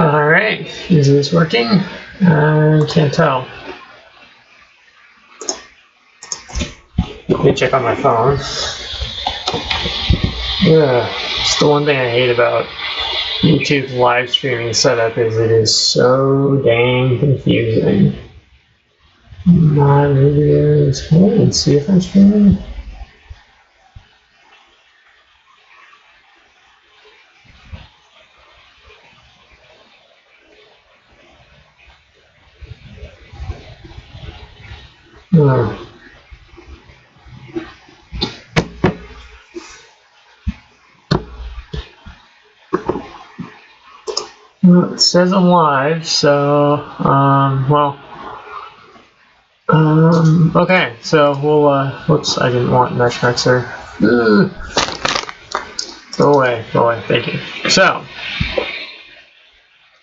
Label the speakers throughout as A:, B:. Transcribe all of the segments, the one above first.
A: Alright, is this working? I can't tell. Let me check on my phone. Yeah, it's the one thing I hate about YouTube's live streaming setup is it is so dang confusing. My videos. Let's see if I'm streaming. Oh. Well, it says I'm live, so okay, so we'll whoops, I didn't want mesh mixer. Go away, thank you. So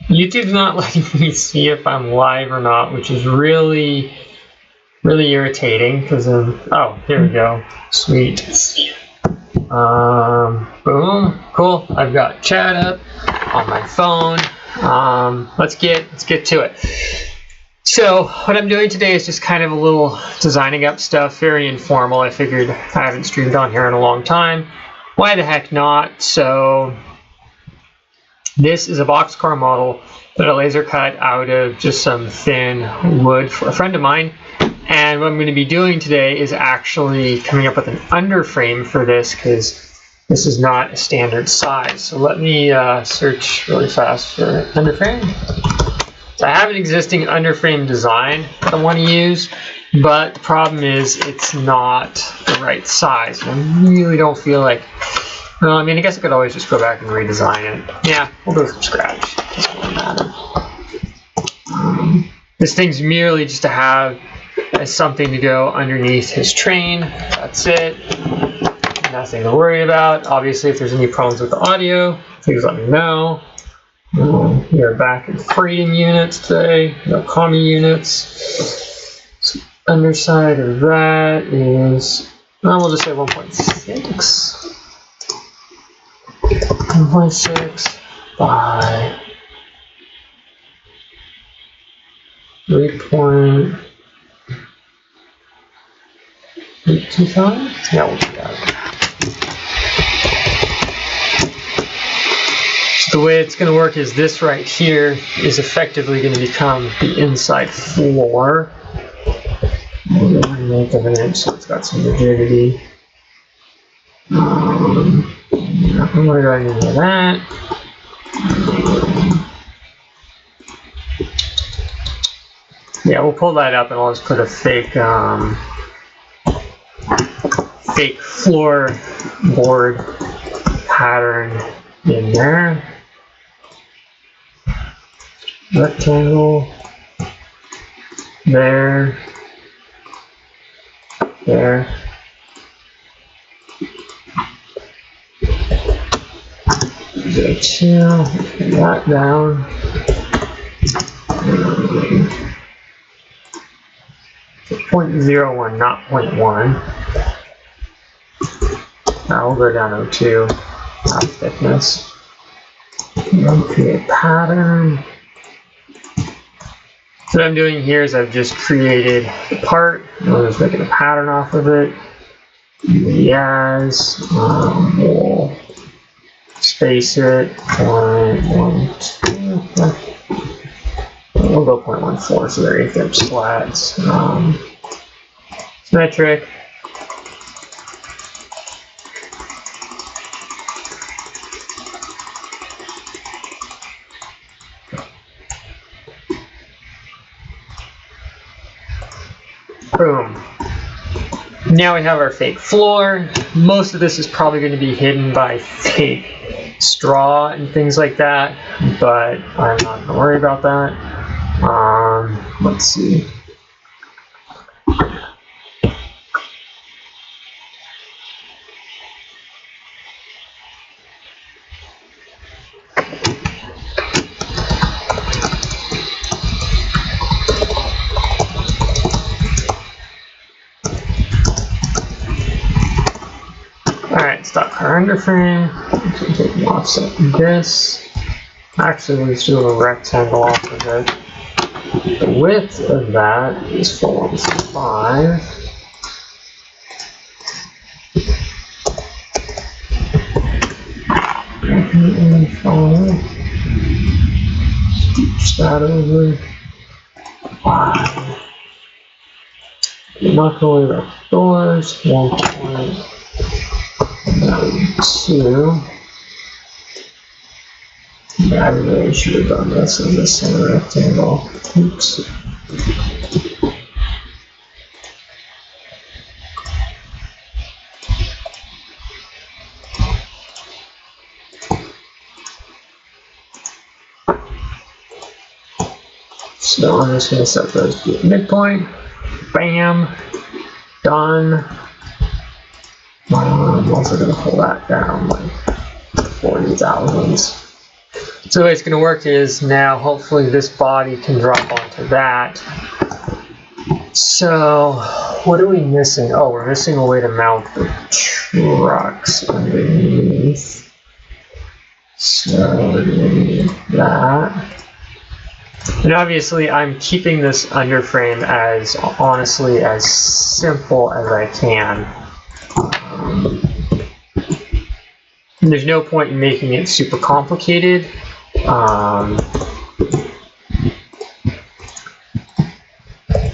A: YouTube's not letting me see if I'm live or not, which is really irritating because oh, here we go. Sweet. Boom, cool. I've got chat up on my phone. Let's get to it. So what I'm doing today is just kind of a little designing up stuff, very informal. I figured I haven't streamed on here in a long time. Why the heck not? So this is a boxcar model that I laser cut out of just some thin wood for a friend of mine. And what I'm going to be doing today is actually coming up with an underframe for this because this is not a standard size. So let me search really fast for underframe. So I have an existing underframe design that I want to use, but the problem is it's not the right size. I really don't feel like, well, I mean, I guess I could always just go back and redesign it. Yeah, we'll go from scratch. Doesn't really matter. This thing's merely just to have as something to go underneath his train. That's it. Nothing to worry about. Obviously, if there's any problems with the audio, please let me know. We are back in freedom units today, no commie units. So underside of that is, we'll just say 1.6. 1.6 by 3.825? Yeah, we'll do that. The way it's going to work is this right here is effectively going to become the inside floor. We'll go and make it an inch so it's got some rigidity. I'm going to go ahead and do that. Yeah, we'll pull that up and I'll just put a fake floorboard pattern in there. Rectangle, there, there. Go chill, put that down. 0.01, not 0.1. Now we'll go down to 2, not thickness. And then create pattern. So what I'm doing here is I've just created a part. I'm just making a pattern off of it. Yes, we'll space it 0.12. We'll go 0.14 so they're 1/8 inch slats. Symmetric. Boom. Now we have our fake floor. Most of this is probably going to be hidden by fake straw and things like that, but I'm not going to worry about that. Let's see. Alright, stock car underframe. Take an offset from this. Actually, let's do a rectangle off of it. The width of that is 415. Scooch that over. 5. Not only the doors, 1.92. I really should have done this in the center rectangle. Oops. So I'm just going to set those to the midpoint. Bam. Done. I'm also going to pull that down like 40,000. So the way it's going to work is now hopefully this body can drop onto that. So what are we missing? Oh, we're missing a way to mount the trucks underneath. So we need that. And obviously I'm keeping this underframe as honestly as simple as I can. And there's no point in making it super complicated.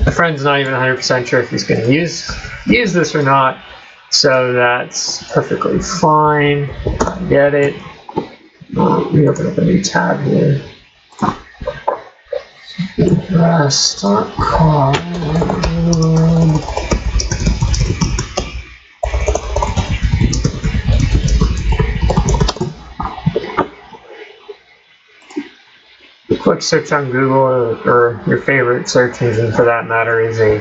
A: A friend's not even 100% sure if he's going to use this or not, so that's perfectly fine. I get it. Let me open up a new tab here. Press.com. Quick search on Google or your favorite search engine for that matter is a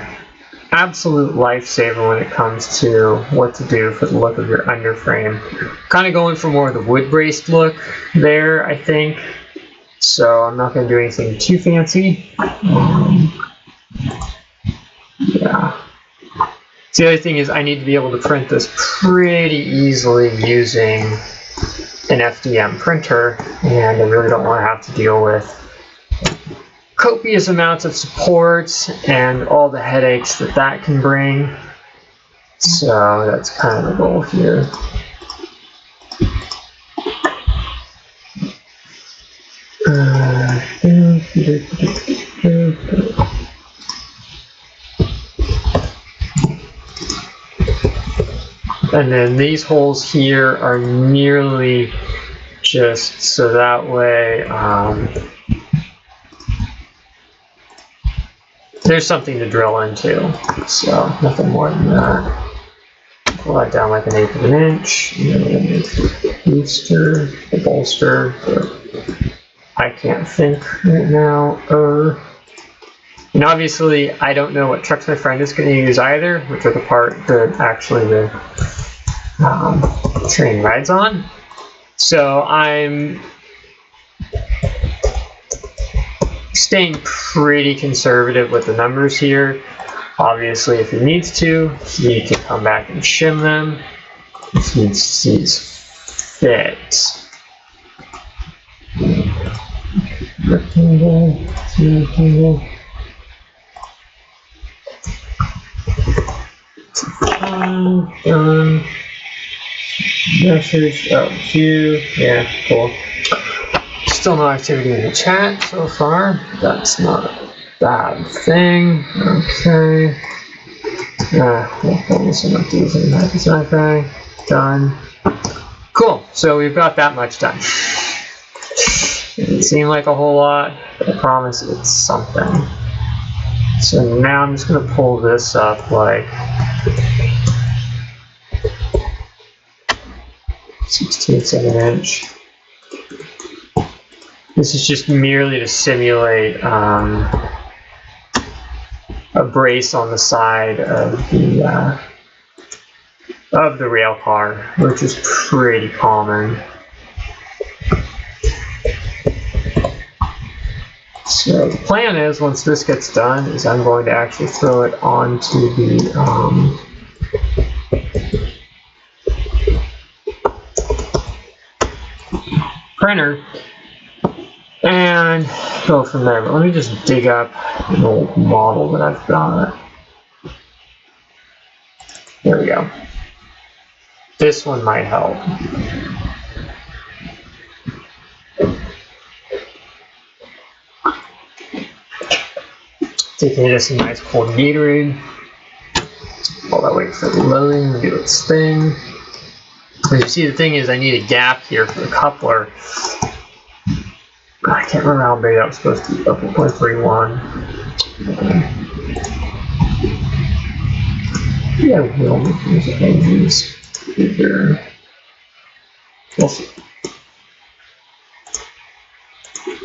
A: absolute lifesaver when it comes to what to do for the look of your underframe. Kind of going for more of the wood braced look there, I think. So I'm not going to do anything too fancy. Yeah. So the other thing is I need to be able to print this pretty easily using an FDM printer, and I really don't want to have to deal with copious amounts of supports and all the headaches that that can bring. So that's kind of the goal here. And then these holes here are merely just so that way there's something to drill into. So nothing more than that. Pull that down like 1/8 of an inch. And then we're going to make the bolster. I can't think right now. And obviously, I don't know what trucks my friend is going to use either, which are the part that actually the train rides on. So I'm staying pretty conservative with the numbers here. Obviously, if he needs to, he can come back and shim them if he sees fit. Rectangle, rectangle. Done. Message, view. Yeah, cool. Still no activity in the chat so far. That's not a bad thing. Okay. Okay. Done. Cool. So we've got that much done. It didn't seem like a whole lot, but I promise it's something. So now I'm just going to pull this up like 1/16 of an inch. This is just merely to simulate a brace on the side of the rail car, which is pretty common. So the plan is, once this gets done, is I'm going to actually throw it onto the printer and go from there. But let me just dig up an old model that I've got. There we go. This one might help. Taking just a nice cold Gatorade. While that waits for the loading, do its thing. As you see, the thing is I need a gap here for the coupler. I can't remember how big that was supposed to be. Okay, 0.31. Yeah, we'll make these edges bigger. We'll see.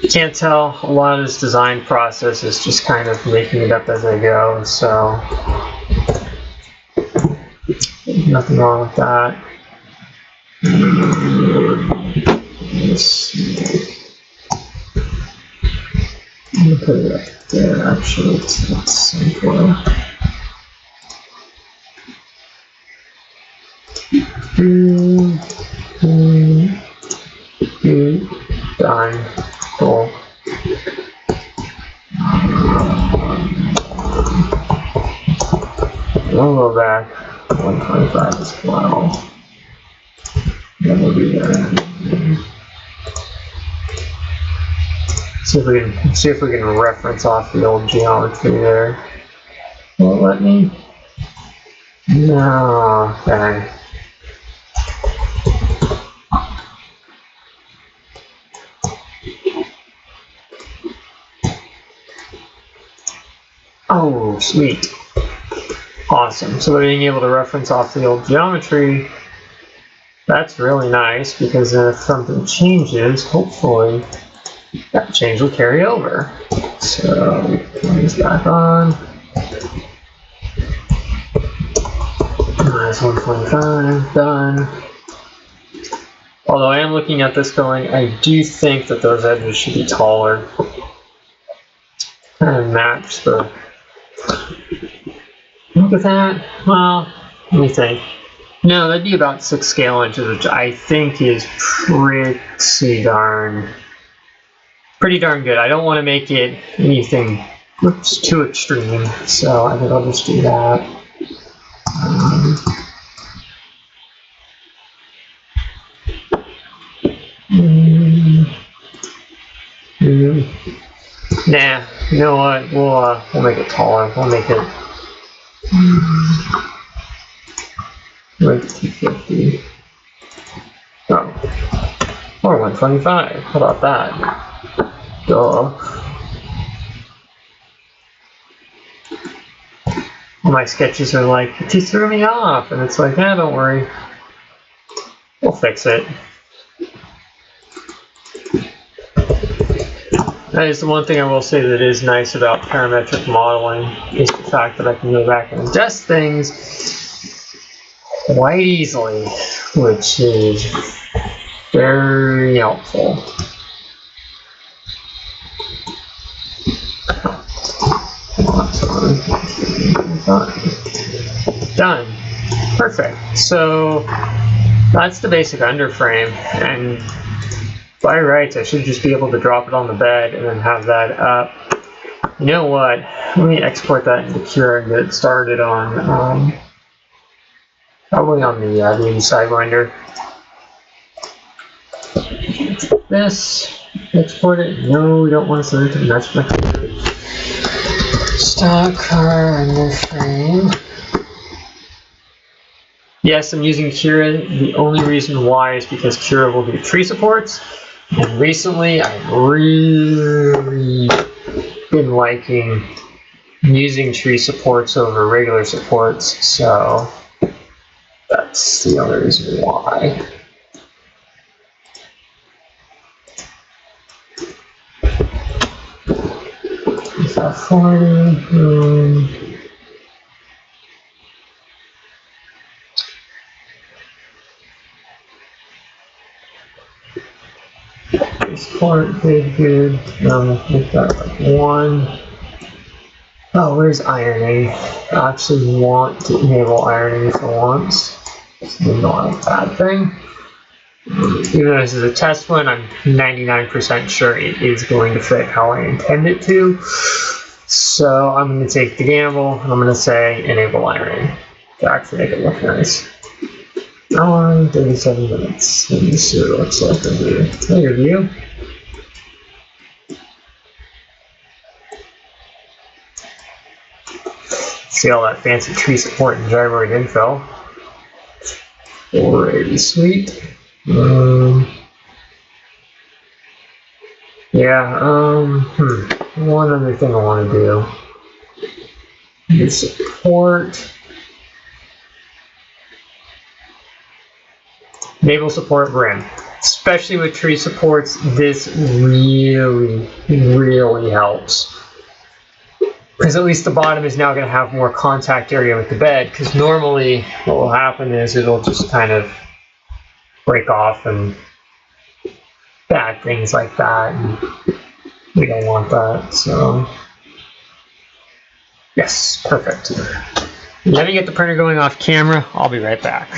A: You can't tell, a lot of this design process is just kind of making it up as I go, so nothing wrong with that. Let's see. I'm going to put it up there, actually, it's not simpler. Done. Cool. We'll go back 125 as well. Then we'll do that. See if we can reference off the old geometry there. Will it let me? No. Okay. Oh, sweet. Awesome. So being able to reference off the old geometry, that's really nice, because then if something changes, hopefully that change will carry over. So we turn this back on. Nice, 125, done. Although I am looking at this going, I do think that those edges should be taller. Kind of match the... Look at that. Well, let me think. No, that'd be about 6 scale inches, which I think is pretty darn good. I don't want to make it anything too extreme, so I think I'll just do that. Nah, you know what? We'll make it taller. We'll make it 250. Oh, or 125. How about that? Duh. All my sketches are like, you threw me off, and it's like, don't worry. We'll fix it. That is the one thing I will say that is nice about parametric modeling, is the fact that I can go back and adjust things quite easily, which is very helpful. Done. Perfect. So that's the basic underframe, and by rights, I should just be able to drop it on the bed and then have that up. You know what? Let me export that into Cura and get it started on, probably on the Sidewinder. This, export it. No, we don't want to send it to the next computer. Stock car underframe. Yes, I'm using Cura. The only reason why is because Cura will do tree supports. And recently, I've really been liking using tree supports over regular supports, so that's the only reason why. Is that 40? Export, good. Make that like 1. Oh, where's ironing? I actually want to enable ironing for once. It's not a bad thing. Even though this is a test one, I'm 99% sure it is going to fit how I intend it to. So I'm going to take the gamble, and I'm going to say enable layering to actually make it look nice. 37 minutes. Let me see what it looks like in here. Hey, your view. See all that fancy tree support and driver and info. Alrighty, sweet. One other thing I want to do is support. Enable support brim. Especially with tree supports, this really, really helps. Because at least the bottom is now going to have more contact area with the bed, because normally what will happen is it'll just kind of break off and bad things like that, and we don't want that. So yes, perfect. Let me get the printer going off camera. I'll be right back.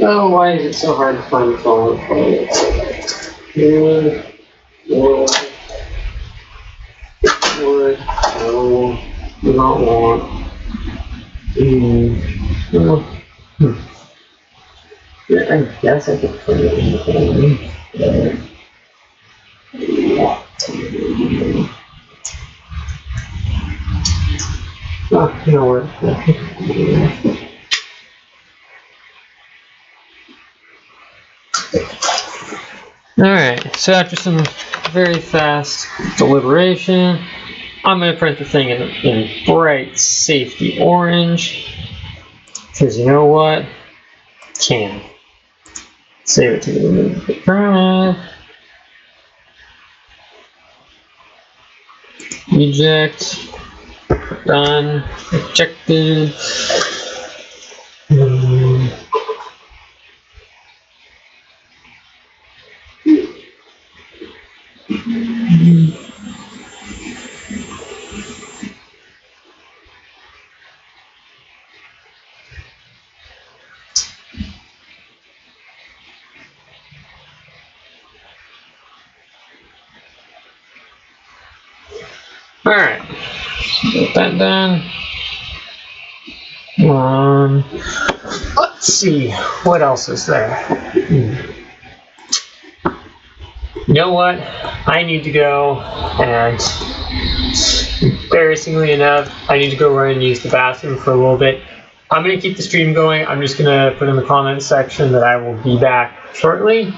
A: Oh, why is it so hard to find the phone? No, do not want. Yeah, I guess I could put it in the phone. Oh, you know what? Alright, so after some very fast deliberation, I'm going to print the thing in bright safety orange, because you know what? Can. Save it to the drive. Eject. Done. Ejected. Alright, get that done. Let's see, what else is there? You know what? I need to go, and embarrassingly enough, I need to go run and use the bathroom for a little bit. I'm going to keep the stream going. I'm just going to put in the comments section that I will be back shortly.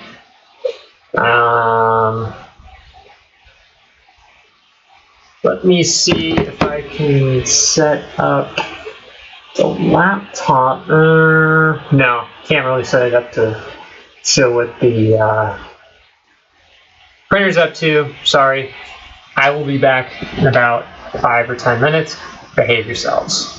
A: Let me see if I can set up the laptop. No, can't really set it up to show what the printer's up to. Sorry. I will be back in about 5 or 10 minutes. Behave yourselves.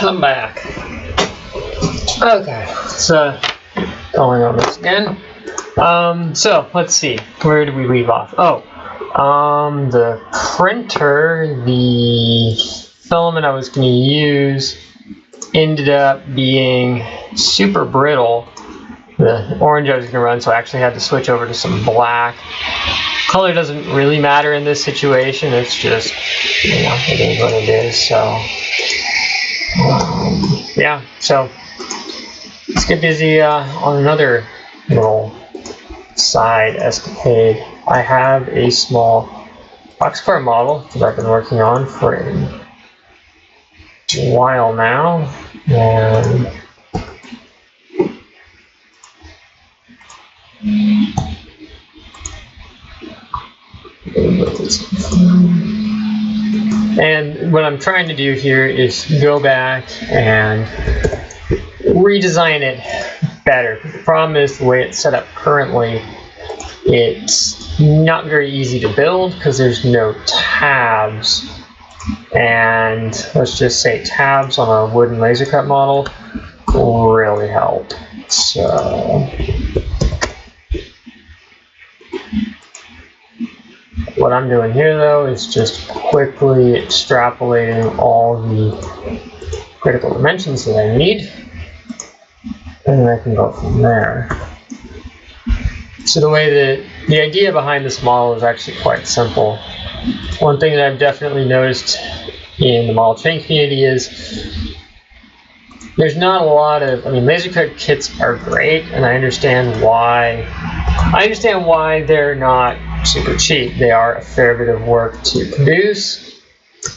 A: I'm back. Okay, so going on this again. So let's see, where did we leave off? Oh, the printer, the filament I was going to use ended up being super brittle. The orange I was going to run, so I actually had to switch over to some black. Color doesn't really matter in this situation, it's just, you know, it is what it is, so yeah, so let's get busy on another little side escapade. I have a small boxcar model that I've been working on for a while now, and what I'm trying to do here is go back and redesign it better. The problem is the way it's set up currently, it's not very easy to build because there's no tabs, and let's just say tabs on a wooden laser cut model really help. So what I'm doing here though is just quickly extrapolating all the critical dimensions that I need, and then I can go from there. So the idea behind this model is actually quite simple. One thing that I've definitely noticed in the model train community is there's not a lot of, laser cut kits are great, and I understand why they're not super cheap. They are a fair bit of work to produce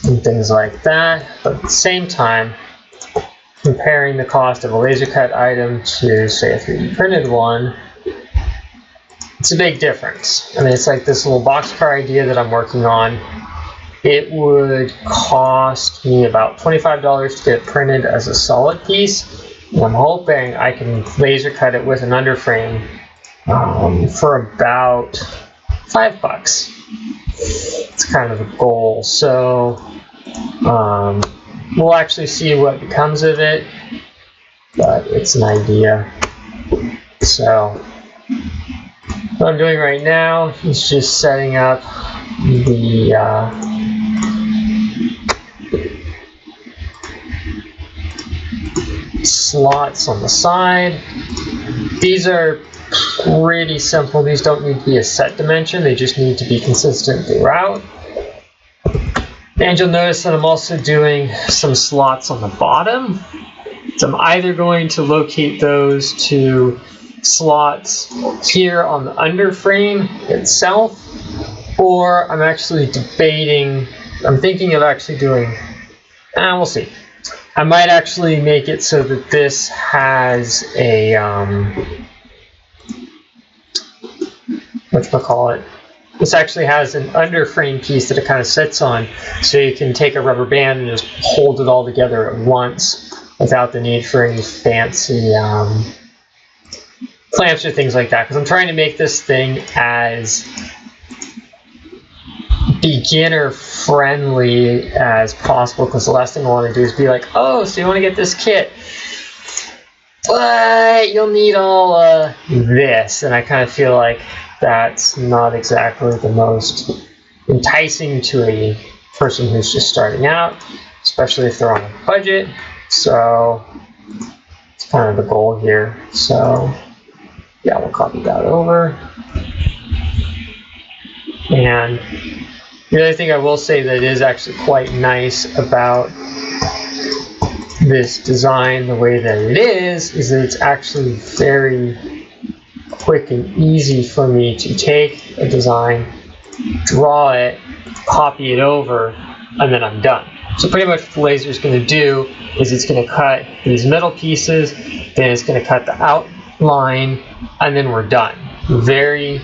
A: and things like that, but at the same time, comparing the cost of a laser cut item to, say, a 3D printed one, it's a big difference. It's like this little boxcar idea that I'm working on. It would cost me about $25 to get it printed as a solid piece, and I'm hoping I can laser cut it with an underframe for about $5. It's kind of a goal. So we'll actually see what becomes of it, but it's an idea. So what I'm doing right now is just setting up the slots on the side. These are pretty simple. These don't need to be a set dimension, they just need to be consistent throughout. And you'll notice that I'm also doing some slots on the bottom. So I'm either going to locate those to slots here on the underframe itself, or I'm actually thinking of actually doing, we'll see. I might actually make it so that this has a, this actually has an underframe piece that it kind of sits on, so you can take a rubber band and just hold it all together at once without the need for any fancy clamps or things like that, because I'm trying to make this thing as beginner friendly as possible, because the last thing I want to do is be like, oh, so you want to get this kit, but you'll need all this, and I kind of feel like that's not exactly the most enticing to a person who's just starting out, especially if they're on a budget. So it's kind of the goal here. So yeah, we'll copy that over. And the other thing I will say that is actually quite nice about this design, the way that it is that it's actually very quick and easy for me to take a design, draw it, copy it over, and then I'm done. So pretty much what the laser is going to do is it's going to cut these middle pieces, then it's going to cut the outline, and then we're done. Very,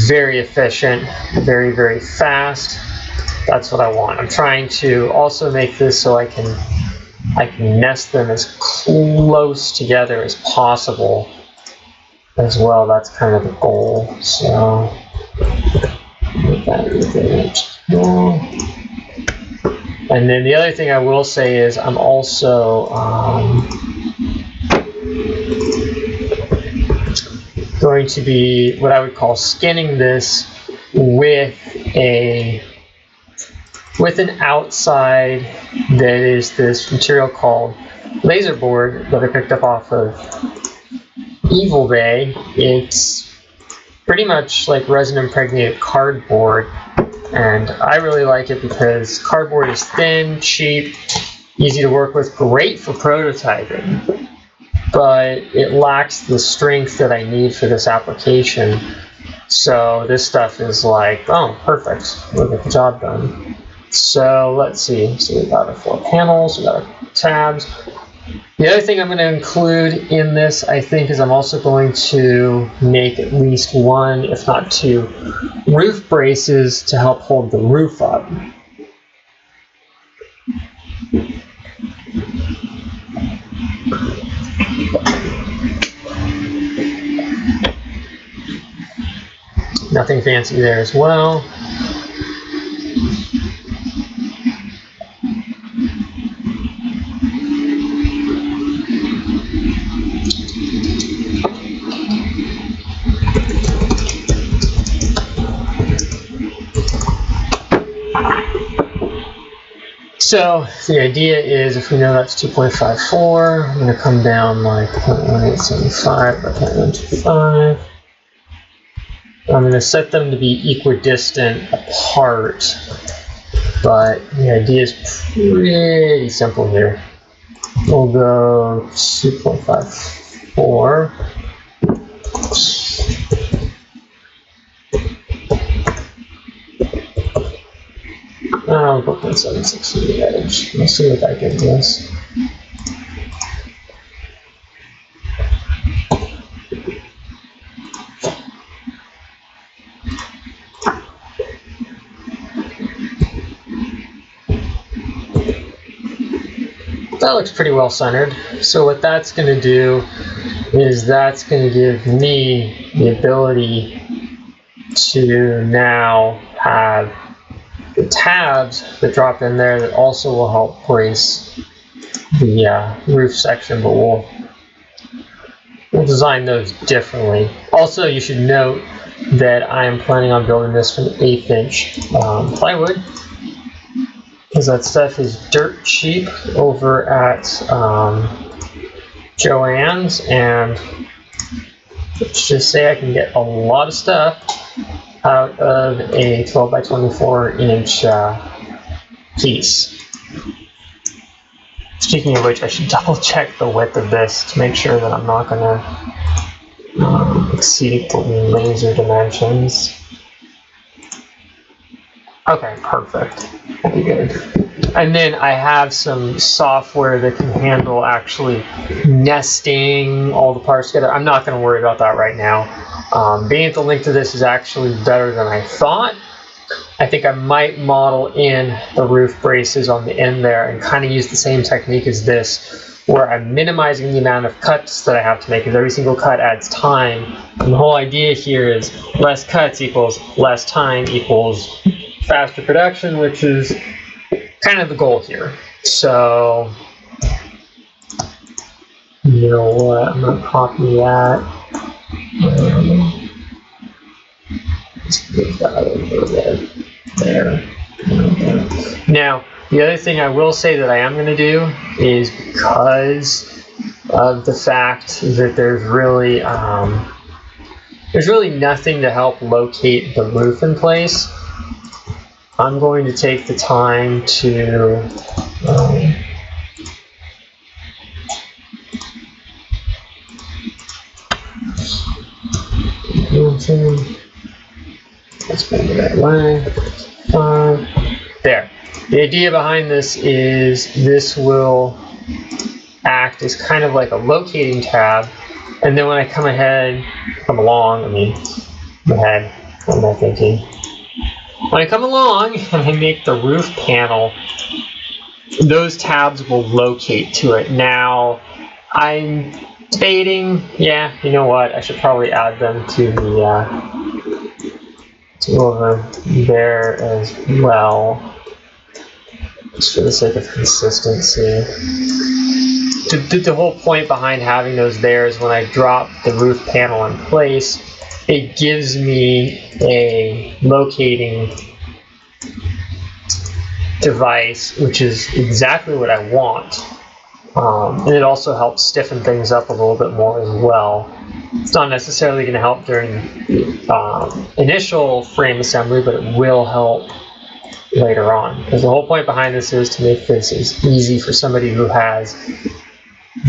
A: very efficient, very, very fast. That's what I want. I'm trying to also make this so I can nest them as close together as possible as well. That's kind of the goal. So And then the other thing I will say is I'm also going to be what I would call skinning this with an outside that is this material called laser board that I picked up off of Evil Bay. It's pretty much like resin impregnated cardboard, and I really like it because cardboard is thin, cheap, easy to work with, great for prototyping, but it lacks the strength that I need for this application. So this stuff is like, oh, perfect, we'll get the job done. So let's see, so we got our 4 panels, we got our tabs. The other thing I'm going to include in this, I think, is I'm also going to make at least 1, if not 2, roof braces to help hold the roof up. Nothing fancy there as well. So the idea is, if we know that's 2.54, I'm going to come down like 0.1875 by 0.125. I'm going to set them to be equidistant apart, but the idea is pretty simple here. We'll go 2.54. I'll go 0.76 to the edge. We'll see what that gives us. That looks pretty well centered. So what that's going to do is that's going to give me the ability to now have the tabs that drop in there that also will help brace the roof section, but we'll design those differently. Also, you should note that I am planning on building this from 1/8" plywood, because that stuff is dirt cheap over at Joann's, and let's just say I can get a lot of stuff out of a 12 by 24 inch piece. Speaking of which, I should double check the width of this to make sure that I'm not going to exceed the laser dimensions. Okay, perfect. That'll be good. And then I have some software that can handle actually nesting all the parts together. I'm not going to worry about that right now. Being at the link to this is actually better than I thought. I think I might model in the roof braces on the end there and kind of use the same technique as this, where I'm minimizing the amount of cuts that I have to make, because every single cut adds time. And the whole idea here is less cuts equals less time equals faster production, which is kind of the goal here. So, you know what, I'm going to copy that. Let's move that over there. Now, the other thing I will say that I am going to do is, because of the fact that there's really nothing to help locate the roof in place, I'm going to take the time to let's move it that way. There. The idea behind this is this will act as kind of like a locating tab, and then when I come along, what am I thinking? When I come along and I make the roof panel, those tabs will locate to it. Now, I'm debating, yeah, you know what, I should probably add them to the to over there as well. just for the sake of consistency. The whole point behind having those there is when I drop the roof panel in place, it gives me a locating device, which is exactly what I want. And it also helps stiffen things up a little bit more as well. It's not necessarily going to help during initial frame assembly, but it will help later on. Because the whole point behind this is to make this as easy for somebody who has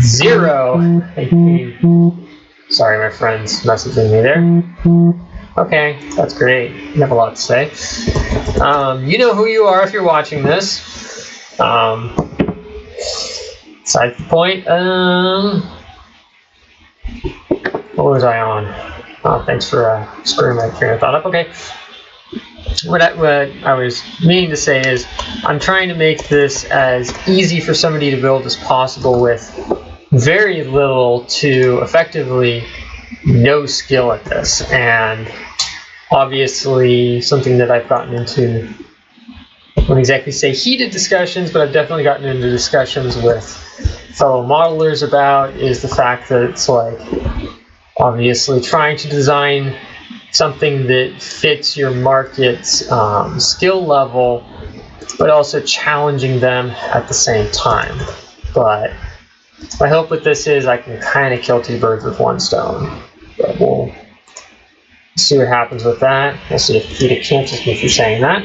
A: zero. Sorry, my friend's messaging me there. Okay, that's great. You have a lot to say. You know who you are if you're watching this. Side point. What was I on? Oh, thanks for screwing my train of thought up. Okay. What I was meaning to say is I'm trying to make this as easy for somebody to build as possible with very little to effectively no skill at this. And obviously something that I've gotten into, I wouldn't exactly say heated discussions, but I've definitely gotten into discussions with fellow modelers about is the fact that it's like obviously trying to design something that fits your market's skill level, but also challenging them at the same time. But my hope with this is I can kind of kill two birds with one stone. But we'll see what happens with that. We'll see if Peter cancels me for saying that.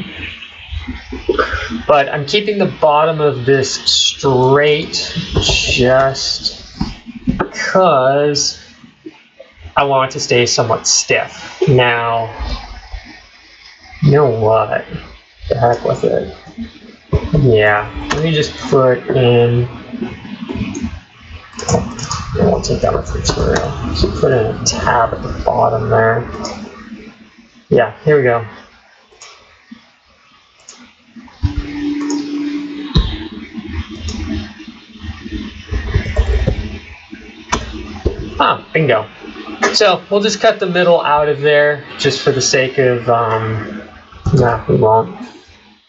A: But I'm keeping the bottom of this straight just because I want it to stay somewhat stiff. Now, you know what? The heck with it. Yeah, let me just put in. I won't take that much material. So put in a tab at the bottom there. Yeah, here we go. Ah, bingo. So we'll just cut the middle out of there just for the sake of, no, we won't.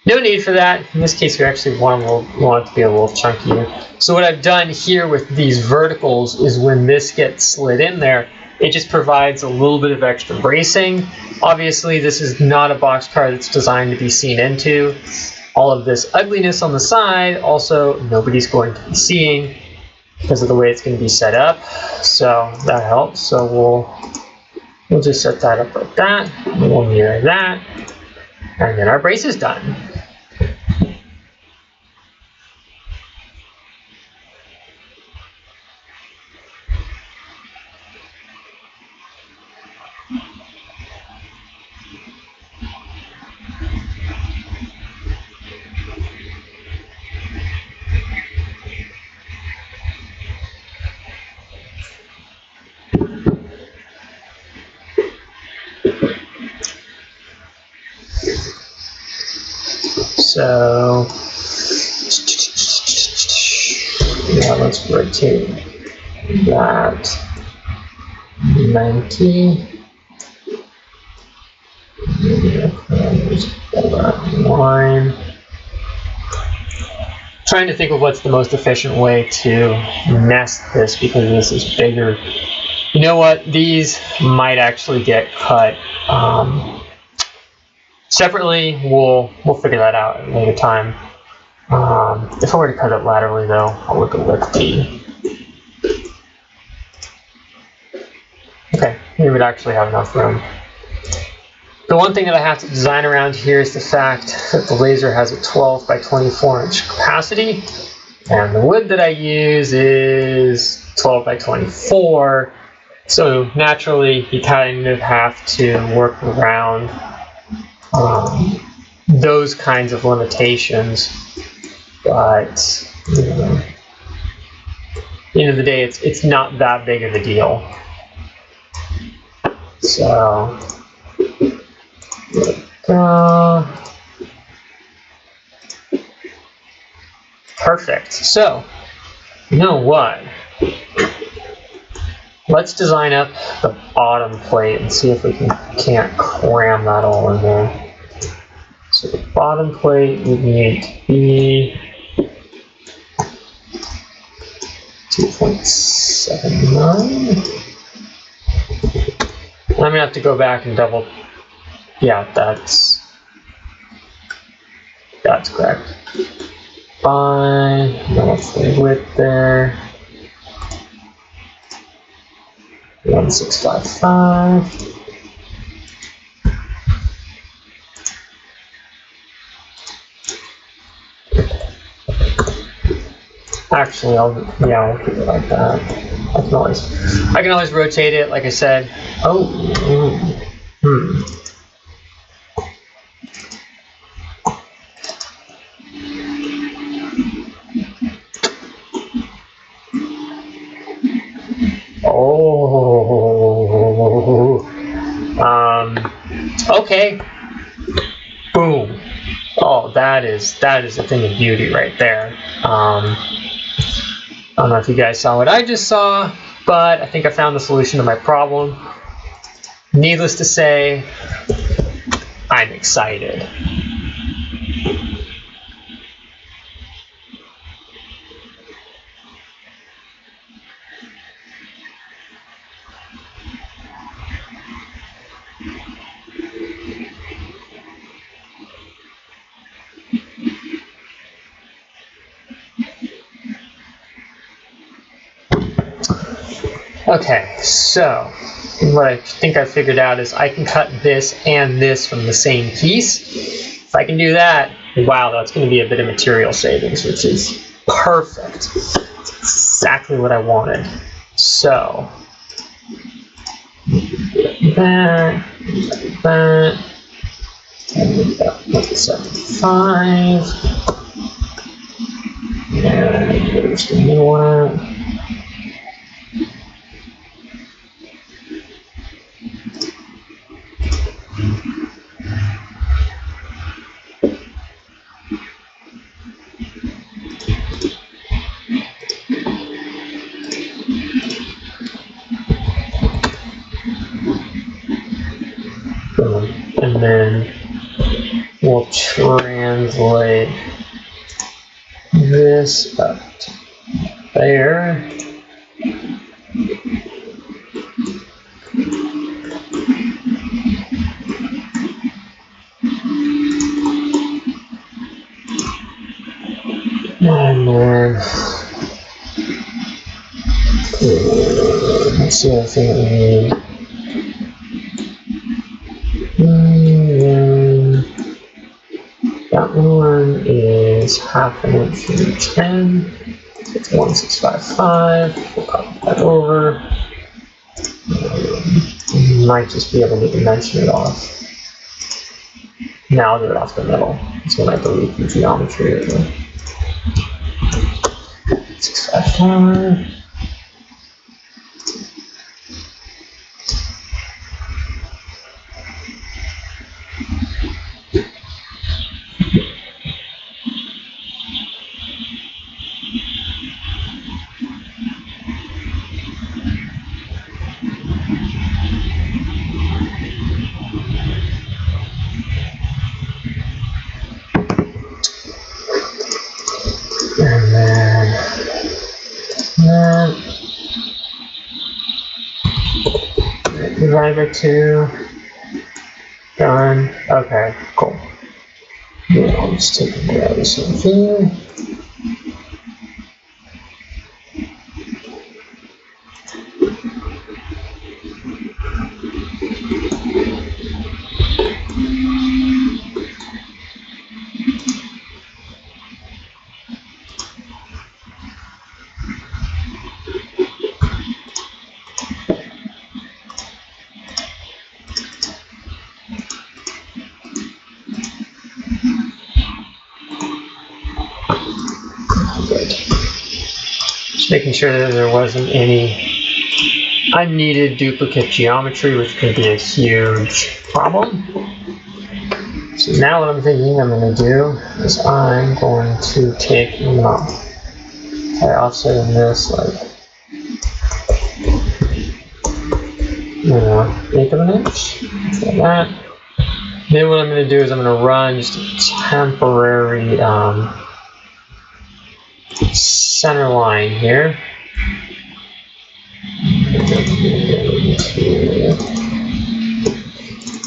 A: No need for that. In this case, we actually want it to be a little chunkier. So what I've done here with these verticals is when this gets slid in there, it just provides a little bit of extra bracing. Obviously, this is not a boxcar that's designed to be seen into. All of this ugliness on the side, also nobody's going to be seeing because of the way it's going to be set up. So that helps. So we'll just set that up like that. We'll mirror that. And then our brace is done. So, yeah, let's rotate that 90. Line. Trying to think of what's the most efficient way to nest this because this is bigger. You know what? These might actually get cut separately. We'll figure that out at a later time. If I were to cut it laterally, though, I'll look at what the. Okay, we would actually have enough room. The one thing that I have to design around here is the fact that the laser has a 12 by 24 inch capacity, and the wood that I use is 12 by 24. So naturally, you kind of have to work around those kinds of limitations. But you know, at the end of the day, it's not that big of a deal. So perfect. So you know what? Let's design up the bottom plate and see if we can't cram that all in there. So the bottom plate would need to be 2.79. I'm gonna have to go back and double. Yeah, that's correct. Fine. That's the width there. 1655. Actually, I'll keep it like that. I can always rotate it, like I said. Oh, okay. Boom. Oh, that is a thing of beauty right there. I don't know if you guys saw what I just saw, but I think I found the solution to my problem. Needless to say, I'm excited. Okay, so what I think I figured out is I can cut this and this from the same piece. If I can do that, wow, that's going to be a bit of material savings, which is perfect. It's exactly what I wanted. So, that, and that, 75, and there's the new one. And then we'll translate this up to there. And then let's see the thing that we need. That one is half an inch and 10. It's 1655. We'll copy that over. You might just be able to dimension it off. Now I'll do it off the middle. It's when I delete the geometry. 655. And then that. Divide by 2. Done. Okay, cool. Yeah, I'll just take and grab this one here. Good. Just making sure that there wasn't any unneeded duplicate geometry, which could be a huge problem. So now what I'm thinking I'm going to do is I'm going to take by offsetting this like, 1/8 of an inch, like that. Then what I'm going to do is I'm going to run just a temporary center line here.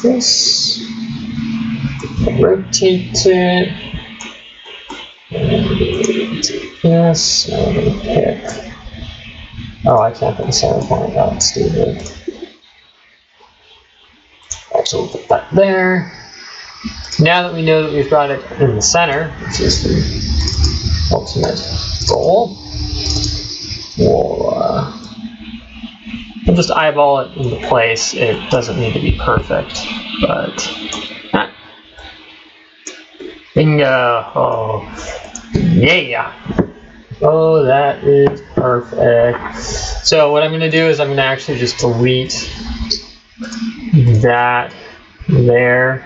A: This. Rotate it. Yes. I'm going to pick. Oh, I can't put the center point. That's stupid. Actually, we'll put that there. Now that we know that we've got it in the center, which is the ultimate goal, we'll just eyeball it into place. It doesn't need to be perfect, but bingo! Oh, yeah! Oh, that is perfect. So what I'm going to do is I'm going to actually just delete that there.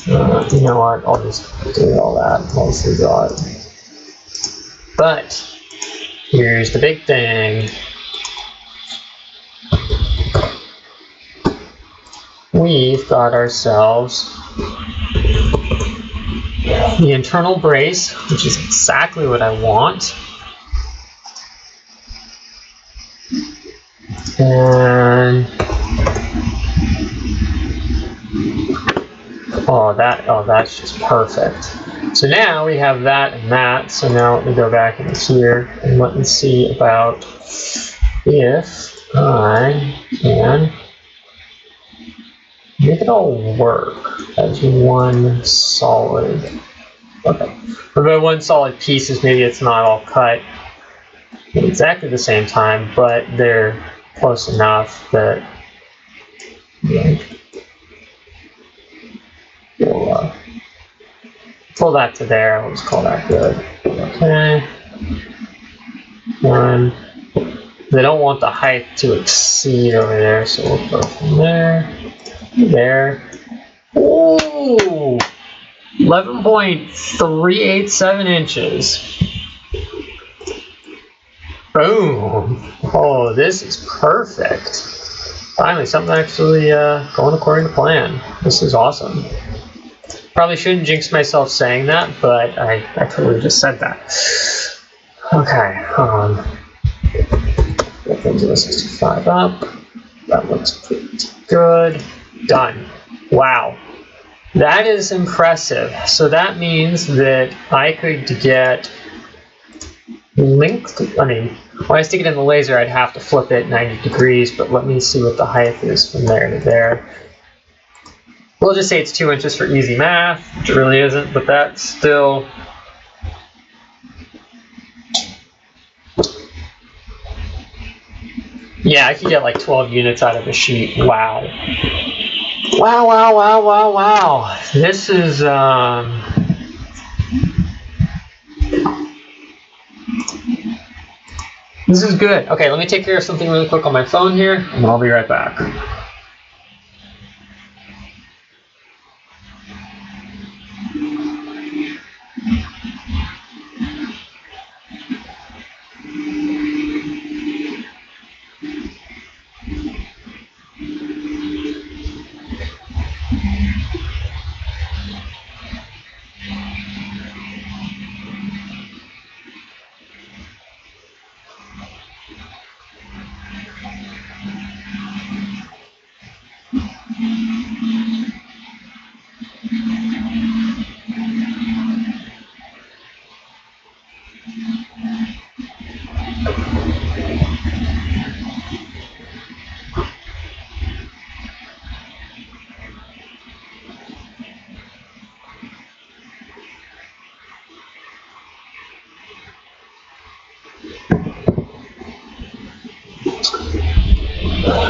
A: You know what? I'll just do all that. I'll just redraw it. But here's the big thing. We've got ourselves the internal brace, which is exactly what I want. And that's just perfect. So now we have that and that. So now let me go back into here and let me see about if I can make it all work as one solid. Okay. But one solid piece is maybe it's not all cut at exactly the same time, but they're close enough that we'll pull that to there. We'll just call that good. Okay. And they don't want the height to exceed over there, so we'll go from there to there. Ooh! 11.387 inches. Boom! Oh, this is perfect. Finally, something actually going according to plan. This is awesome. Probably shouldn't jinx myself saying that, but I totally just said that. Okay. Get the 65 up. That looks pretty good. Done. Wow. That is impressive. So that means that I could get linked. I mean, when I stick it in the laser, I'd have to flip it 90 degrees, but let me see what the height is from there to there. We'll just say it's 2 inches for easy math, which it really isn't, but that's still... Yeah, I could get like 12 units out of a sheet. Wow. Wow, wow, wow, wow, wow. This is, this is good. Okay, let me take care of something really quick on my phone here, and I'll be right back.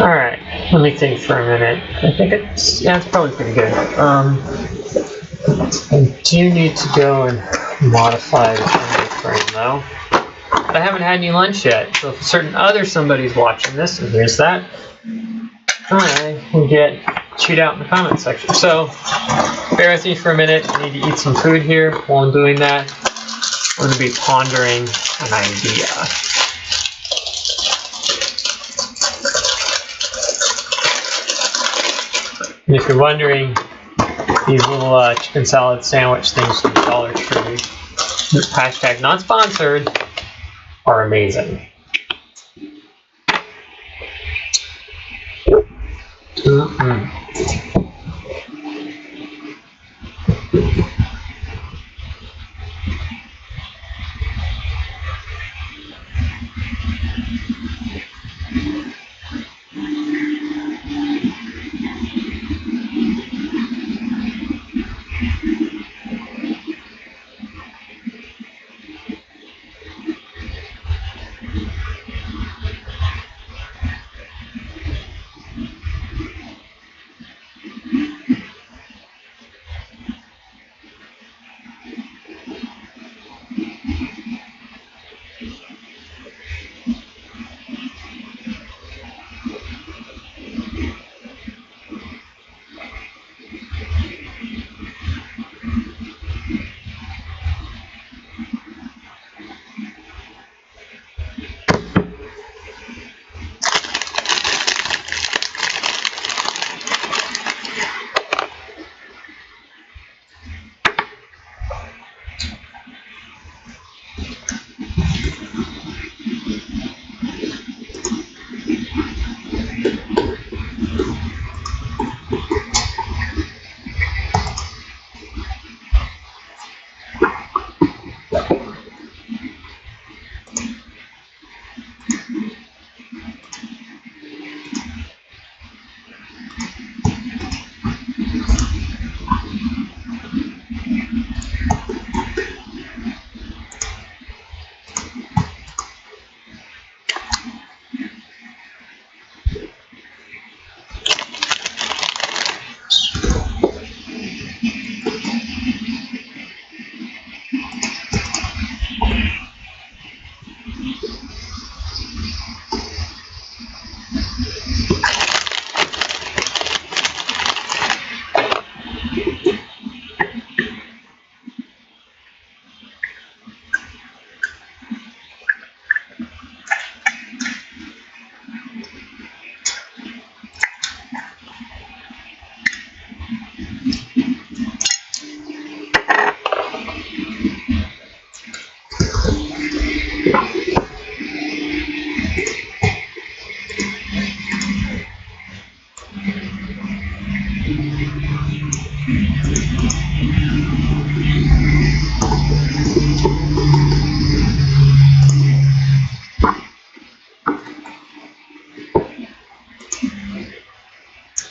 A: Alright, let me think for a minute. I think it's probably pretty good. I do need to go and modify the frame though. But I haven't had any lunch yet, so if a certain other somebody's watching this, and here's that, I will get chewed out in the comment section. So, bear with me for a minute. I need to eat some food here. While I'm doing that, I'm going to be pondering an idea. And if you're wondering These little chicken salad sandwich things from Dollar Tree, hashtag not sponsored, are amazing.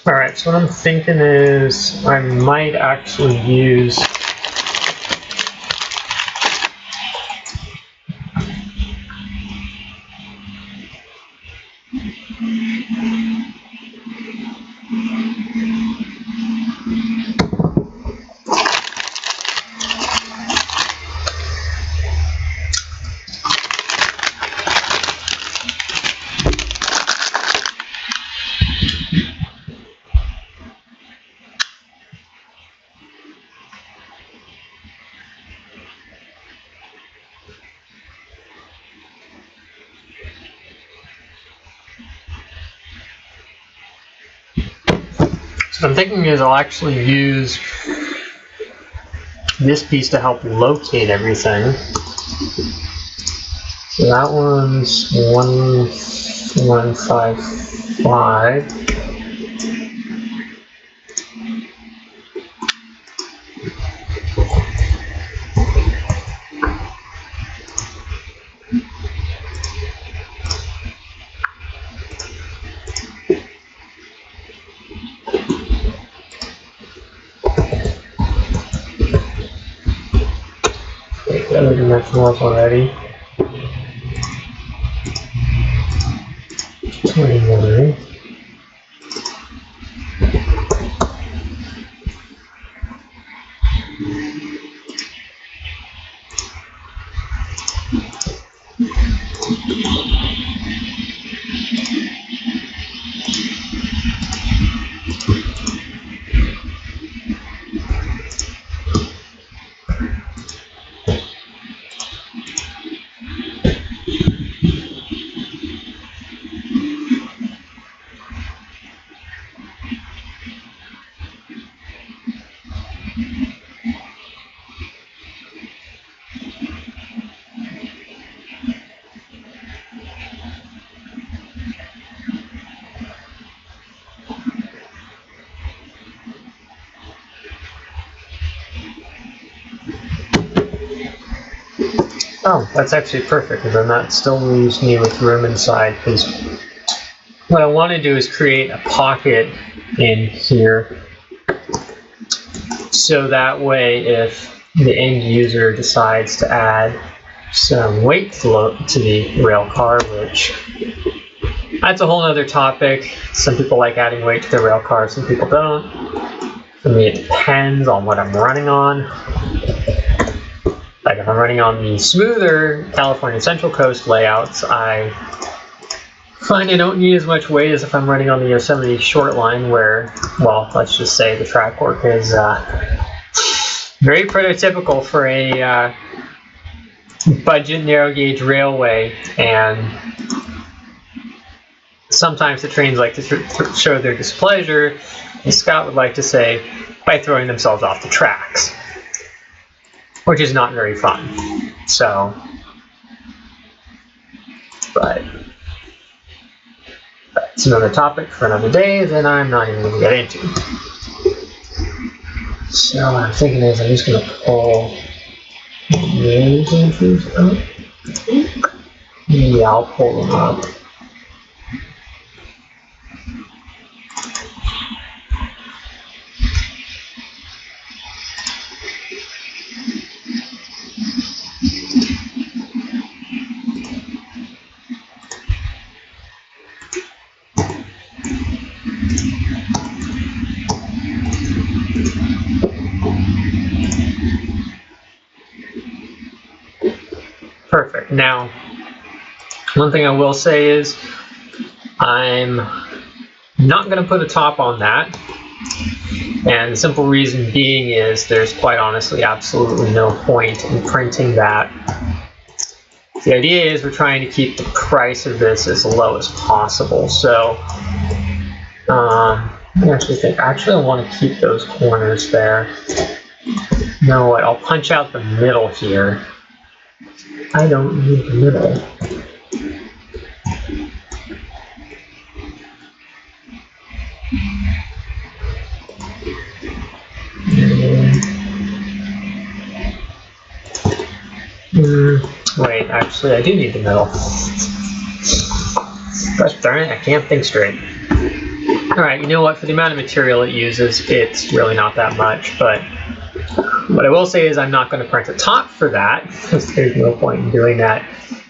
A: Alright, so what I'm thinking is I might actually use So what I'm thinking is I'll actually use this piece to help locate everything. So that one's 1155. The other dimensionals already. 21. Oh, that's actually perfect, and then that still leaves me with room inside, because what I want to do is create a pocket in here, so that way if the end user decides to add some weight to the rail car, which that's a whole other topic. Some people like adding weight to their rail car, some people don't. For me, it depends on what I'm running on. Like if I'm running on the smoother California Central Coast layouts, I find I don't need as much weight as if I'm running on the Yosemite short line where, well, let's just say the track work is very prototypical for a budget narrow gauge railway, and sometimes the trains like to show their displeasure, as Scott would like to say, by throwing themselves off the tracks, which is not very fun. So, but that's another topic for another day that I'm not even going to get into. So what I'm thinking is I'm just going to pull these entries up. Yeah, I'll pull them up. Perfect. Now, one thing I will say is I'm not going to put a top on that, and the simple reason being is there's quite honestly absolutely no point in printing that. The idea is we're trying to keep the price of this as low as possible, so I actually want to keep those corners there. You know what, I'll punch out the middle here. I don't need the middle. Wait, actually, I do need the middle. Gosh darn it, I can't think straight. Alright, you know what? For the amount of material it uses, it's really not that much, but what I will say is I'm not going to print a top for that, because there's no point in doing that.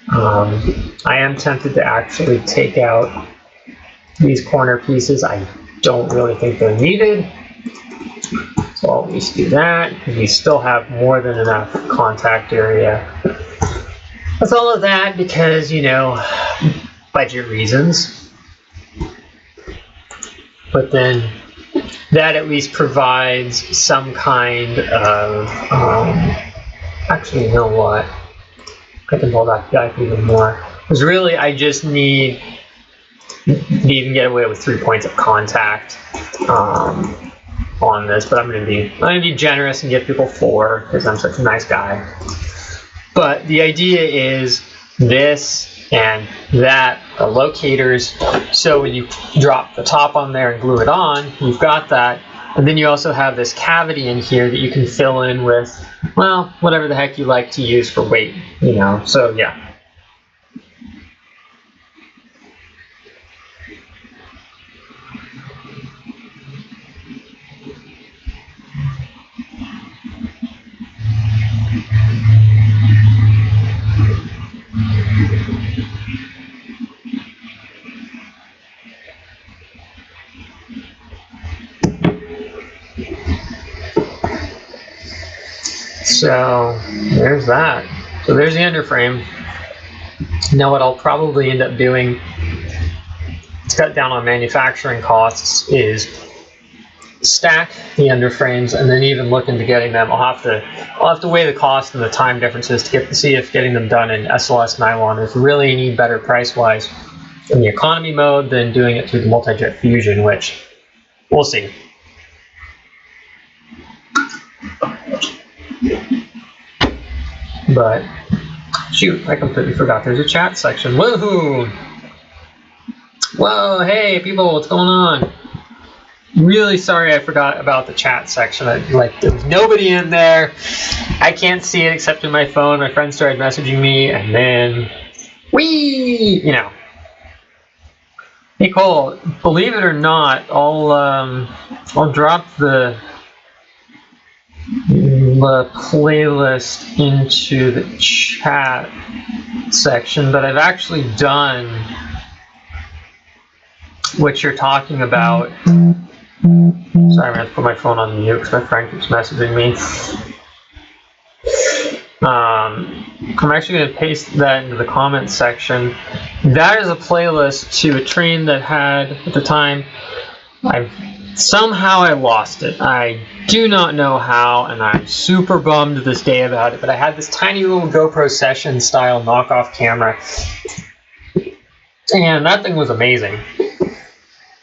A: I am tempted to actually take out these corner pieces. I don't really think they're needed, so I'll at least do that, because we still have more than enough contact area. With all of that, because, you know, budget reasons. But then that at least provides some kind of, actually, you know what? I can pull that back even more. Because really, I just need to even get away with 3 points of contact on this. But I'm going to be generous and give people 4 because I'm such a nice guy. But the idea is this and that are locators, so when you drop the top on there and glue it on, you've got that. And then you also have this cavity in here that you can fill in with, well, whatever the heck you like to use for weight, you know, so yeah. So there's that. So there's the underframe. Now what I'll probably end up doing to cut down on manufacturing costs is stack the underframes and then even look into getting them. I'll have to weigh the cost and the time differences to see if getting them done in SLS nylon is really any better price-wise in the economy mode than doing it through the multi-jet fusion, which we'll see. But shoot, I completely forgot there's a chat section. Woohoo! Whoa, hey people, what's going on? really sorry I forgot about the chat section. There was nobody in there. I can't see it except in my phone. My friends started messaging me, and then you know. Hey Cole, believe it or not, I'll drop the playlist into the chat section, but I've actually done what you're talking about. Sorry, I'm going to put my phone on mute because my friend keeps messaging me. I'm actually going to paste that into the comments section. That is a playlist to a train that had, at the time, somehow I lost it. I do not know how, and I'm super bummed to this day about it, but I had this tiny little GoPro session style knockoff camera, and that thing was amazing.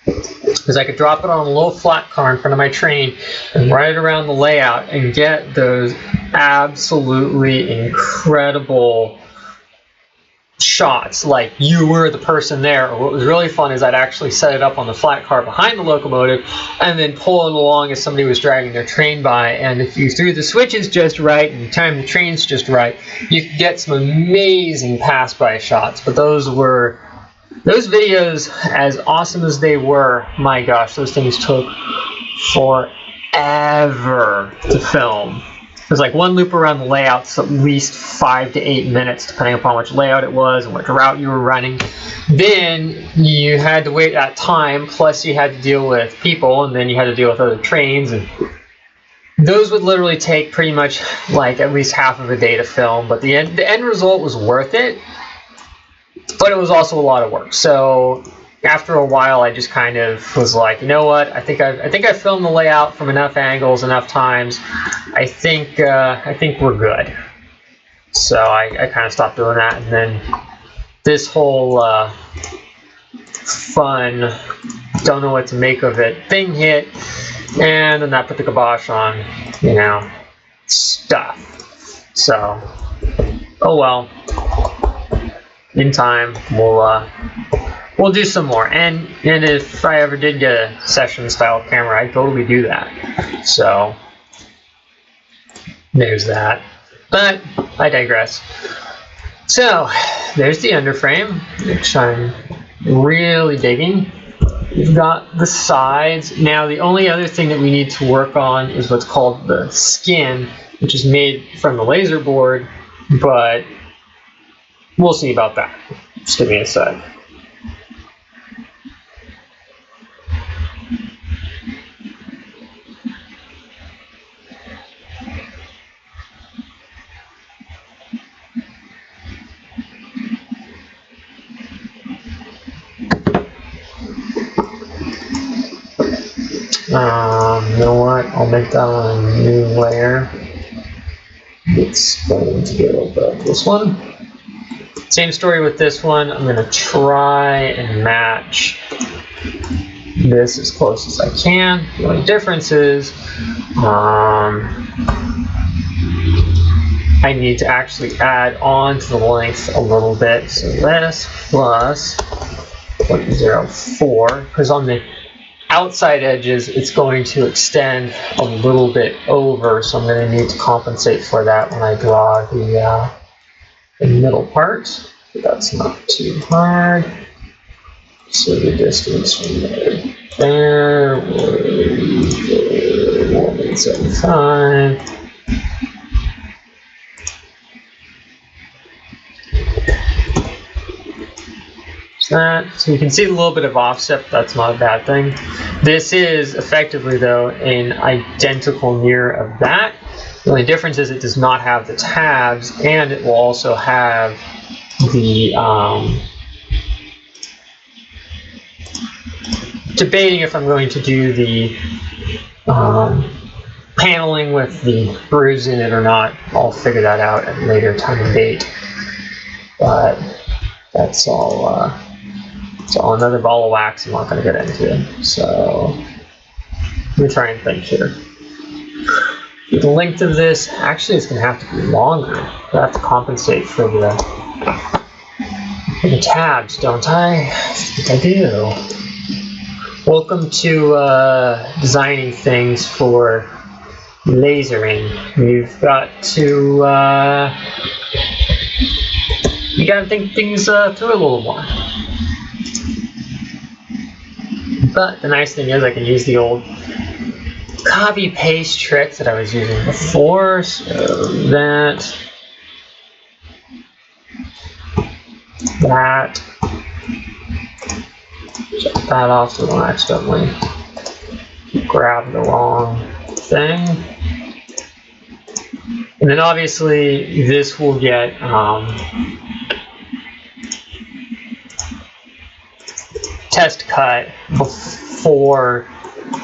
A: Because I could drop it on a little flat car in front of my train and ride around the layout and get those absolutely incredible shots like you were the person there. Or what was really fun is I'd actually set it up on the flat car behind the locomotive and then pull it along as somebody was dragging their train by, and if you threw the switches just right and you timed the trains just right, you could get some amazing pass-by shots. But those videos, as awesome as they were, my gosh, those things took forever to film. It was like one loop around the layout's at least 5 to 8 minutes, depending upon which layout it was and which route you were running. Then you had to wait that time, plus you had to deal with people, and then you had to deal with other trains, and those would literally take pretty much like at least half of a day to film. But the end result was worth it. But it was also a lot of work. So after a while, I just kind of was like, you know what? I think I filmed the layout from enough angles, enough times. I think we're good. So I kind of stopped doing that, and then this whole fun, don't know what to make of it thing hit, and then that put the kibosh on, you know, stuff. So, oh well. In time, we'll do some more, and if I ever did get a session style camera, I'd totally do that. So there's that, but I digress. So there's the underframe, which I'm really digging. We've got the sides. Now the only other thing that we need to work on is what's called the skin, which is made from the laser board, but we'll see about that. Just give me a sec. You know what? I'll make that one a new layer. It's going to go above this one. Same story with this one. I'm going to try and match this as close as I can. The only difference is I need to actually add on to the length a little bit. So this plus 0.04, because on the outside edges it's going to extend a little bit over, so I'm going to need to compensate for that when I draw the middle part. That's not too hard. So the distance from there was 1.75. So you can see a little bit of offset, but that's not a bad thing. This is effectively, though, an identical mirror of that. The only difference is it does not have the tabs, and it will also have the debating if I'm going to do the paneling with the grooves in it or not. I'll figure that out at a later time and date. But that's all. It's all another ball of wax I'm not going to get into. So let me try and think here. The length of this, actually, it's going to have to be longer. I have to compensate for the tabs, don't I? I think I do. Welcome to designing things for lasering. You've got to you got to think things through a little more. But the nice thing is I can use the old copy paste trick that I was using before. So that check that off so I don't accidentally grab the wrong thing. And then obviously this will get test cut before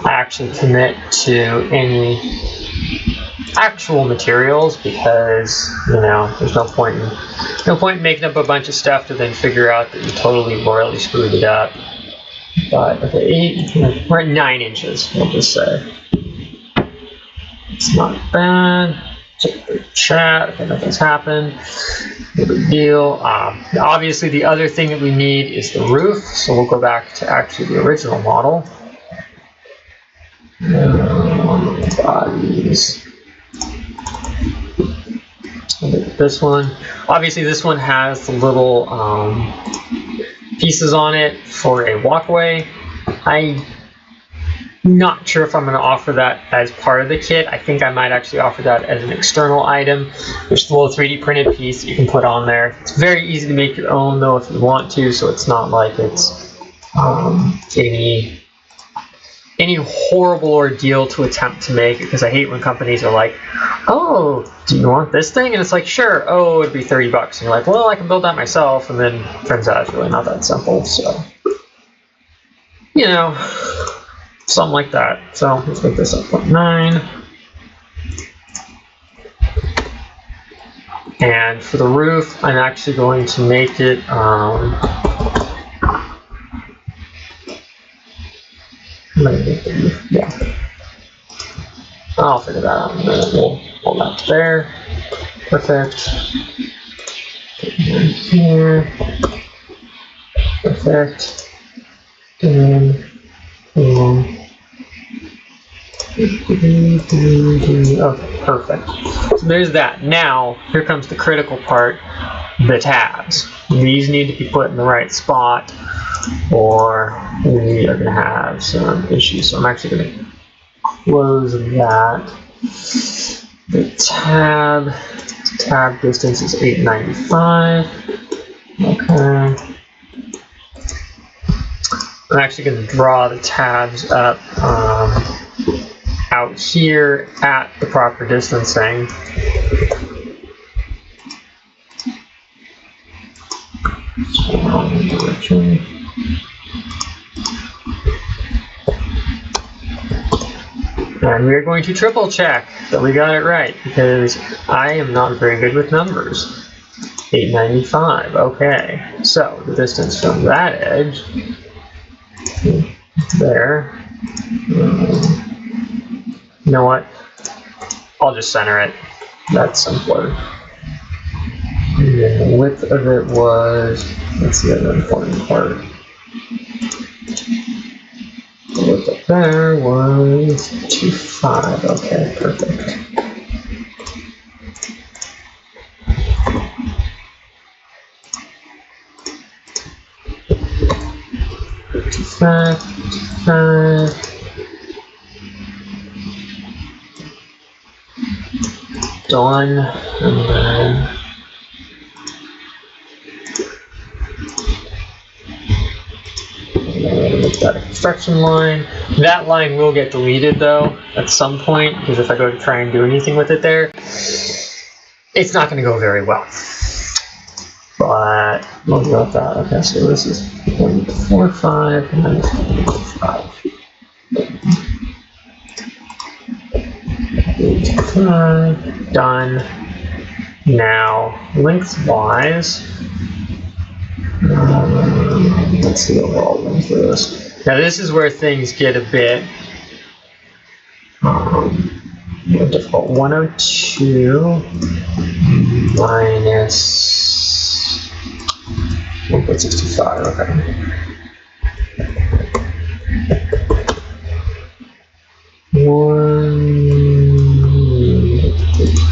A: I actually commit to any actual materials, because there's no point in making up a bunch of stuff to then figure out that you totally royally screwed it up. But okay, we're at 9 inches, we'll just say. It's not bad. Check the chat. Okay, nothing's happened. No big deal. Obviously, the other thing that we need is the roof, so we'll go back to actually the original model. Bodies. Look at this one. Obviously, this one has the little pieces on it for a walkway. I'm not sure if I'm going to offer that as part of the kit. I think I might actually offer that as an external item. There's a little 3D printed piece that you can put on there. It's very easy to make your own though if you want to, so it's not like it's any horrible ordeal to attempt to make it, because I hate when companies are like, oh, do you want this thing? And it's like, sure, oh, it'd be $30. And you're like, well, I can build that myself, and then it turns out it's really not that simple, so something like that. So let's make this up 0.9. And for the roof, I'm actually going to make it yeah. I'll figure that out in a minute. We'll hold that there. Perfect. Here. Perfect. And okay, perfect. So there's that. Now, here comes the critical part, the tabs. These need to be put in the right spot, or we are going to have some issues. So I'm actually going to close that. The tab distance is 895. Okay. I'm actually going to draw the tabs up out here at the proper distancing. And we are going to triple check that we got it right, because I am not very good with numbers. 895, okay. So the distance from that edge, there. You know what? I'll just center it. That's simpler. And the width of it was, that's the other important part. The width up there was 2.5. Okay, perfect. Done, and then make that a construction line. That line will get deleted though at some point, because if I go to try and do anything with it there, it's not going to go very well. But we'll go with that. Okay, so this is 0.45 and then 0.5. 0.5, done. Now, lengthwise, let's see the overall length of this. Now, this is where things get a bit more difficult. 102 minus 1.65, okay.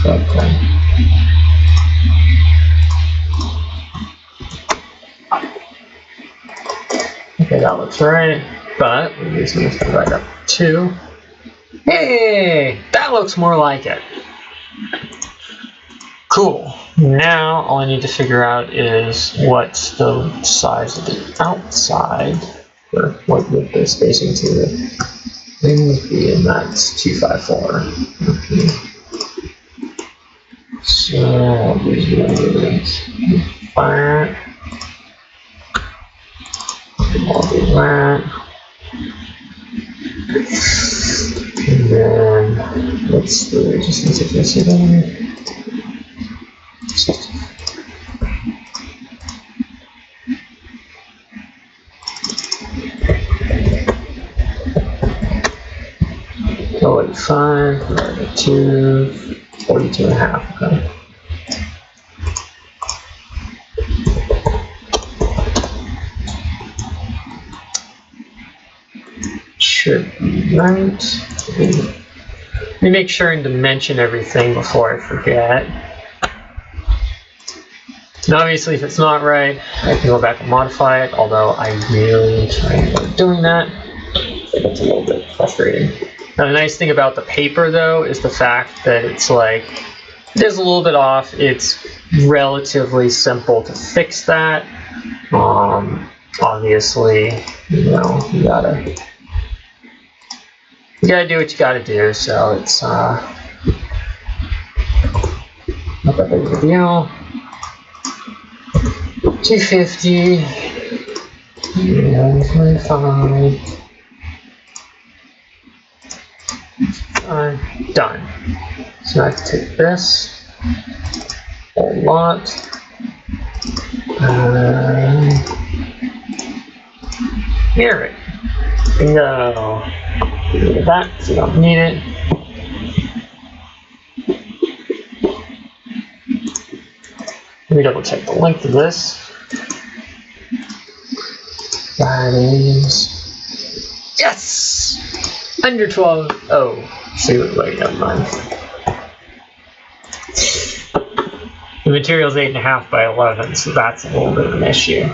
A: Okay. Okay, that looks right, but we're just going to divide up 2. Hey, that looks more like it. Cool. Now all I need to figure out is what's the size of the outside, or what would the spacing to the thing would be, and that's 254. Okay. So I'll do that. I'll do that. And then let's do just need to fix it on. Oh, 5, 2, 42.5. Okay. Should be right. Let me make sure and dimension everything before I forget. And obviously, if it's not right, I can go back and modify it, although I really try to avoid doing that. It's a little bit frustrating. Now, the nice thing about the paper, though, is the fact that it's like, it is a little bit off. It's relatively simple to fix that. Obviously, you know, you gotta do what you gotta do, so it's not that big of a deal. 250 and 25. Done. So I have to take this whole lot. Mirror it. Bingo. Get rid of that, so you don't need it. Let me double check the length of this. That is, yes! Under 12. Oh, see, wait, never mind. The material is 8.5 by 11, so that's a little bit of an issue.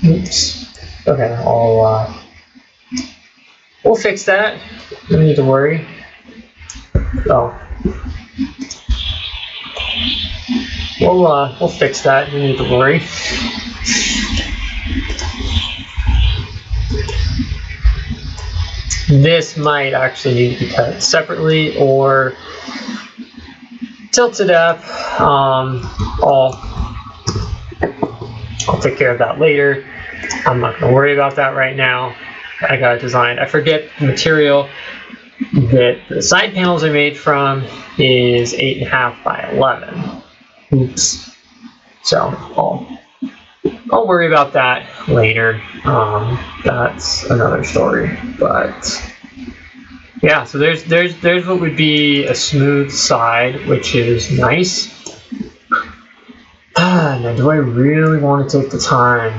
A: Oops. Okay, we'll fix that. No need to worry. Oh. We'll fix that. No need to worry. This might actually need to be cut separately or tilted up. I'll take care of that later. I'm not going to worry about that right now. I got it designed. I forget the material that the side panels are made from is 8.5 by 11. Oops. So I'll worry about that later. That's another story. But yeah, so there's what would be a smooth side, which is nice. Now, do I really want to take the time?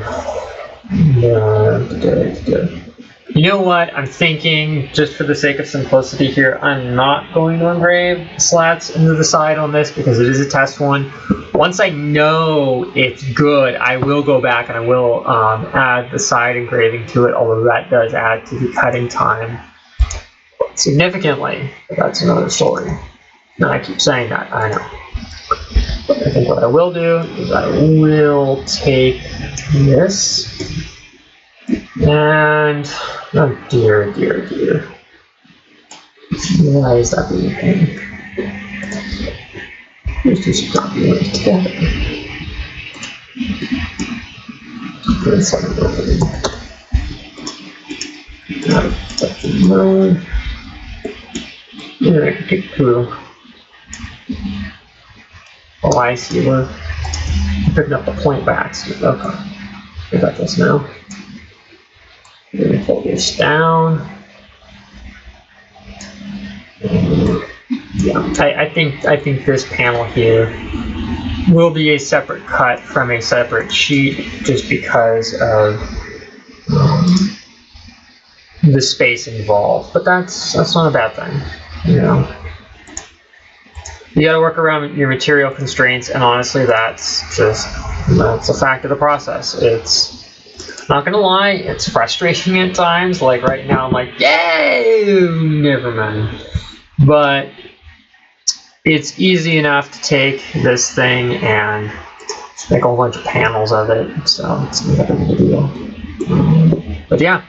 A: No, good. You know what? I'm thinking, just for the sake of simplicity here, I'm not going to engrave slats into the side on this because it is a test one. Once I know it's good, I will go back and I will add the side engraving to it, although that does add to the cutting time significantly. But that's another story. And I keep saying that, I know. I think what I will do is I will take this and, oh dear. Why is that being a pain? Let's just copy it together. Put this on the mode. Alright, get through. Oh, I see. We're picking up the point by accident. Okay. I got this now. We're going to pull this down. Yeah, I think this panel here will be a separate cut from a separate sheet, just because of the space involved, but that's not a bad thing, you know. You got to work around your material constraints, and honestly, that's a fact of the process. It's not gonna lie, it's frustrating at times. Like right now, I'm like, yay, never mind. But it's easy enough to take this thing and make a whole bunch of panels of it, so it's not that big a deal. But yeah.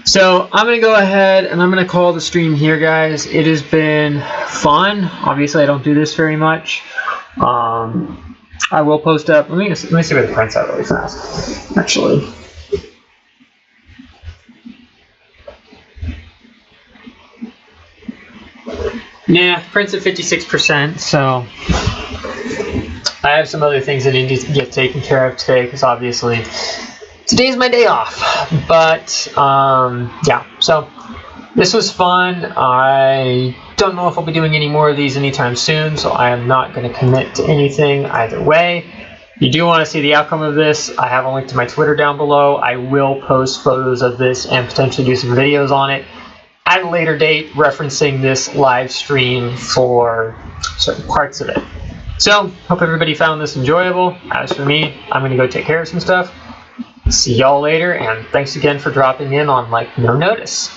A: So I'm going to go ahead and I'm going to call the stream here, guys. It has been fun. Obviously, I don't do this very much. I will post up. Let me see what it prints out really fast, actually. Yeah, prints at 56%, so I have some other things that need to get taken care of today, because obviously today's my day off. But yeah, so this was fun. I don't know if I'll be doing any more of these anytime soon, so I am not going to commit to anything either way. If you do want to see the outcome of this, I have a link to my Twitter down below. I will post photos of this and potentially do some videos on it at a later date, referencing this live stream for certain parts of it. So, hope everybody found this enjoyable. As for me, I'm going to go take care of some stuff. See y'all later, and thanks again for dropping in on like no notice.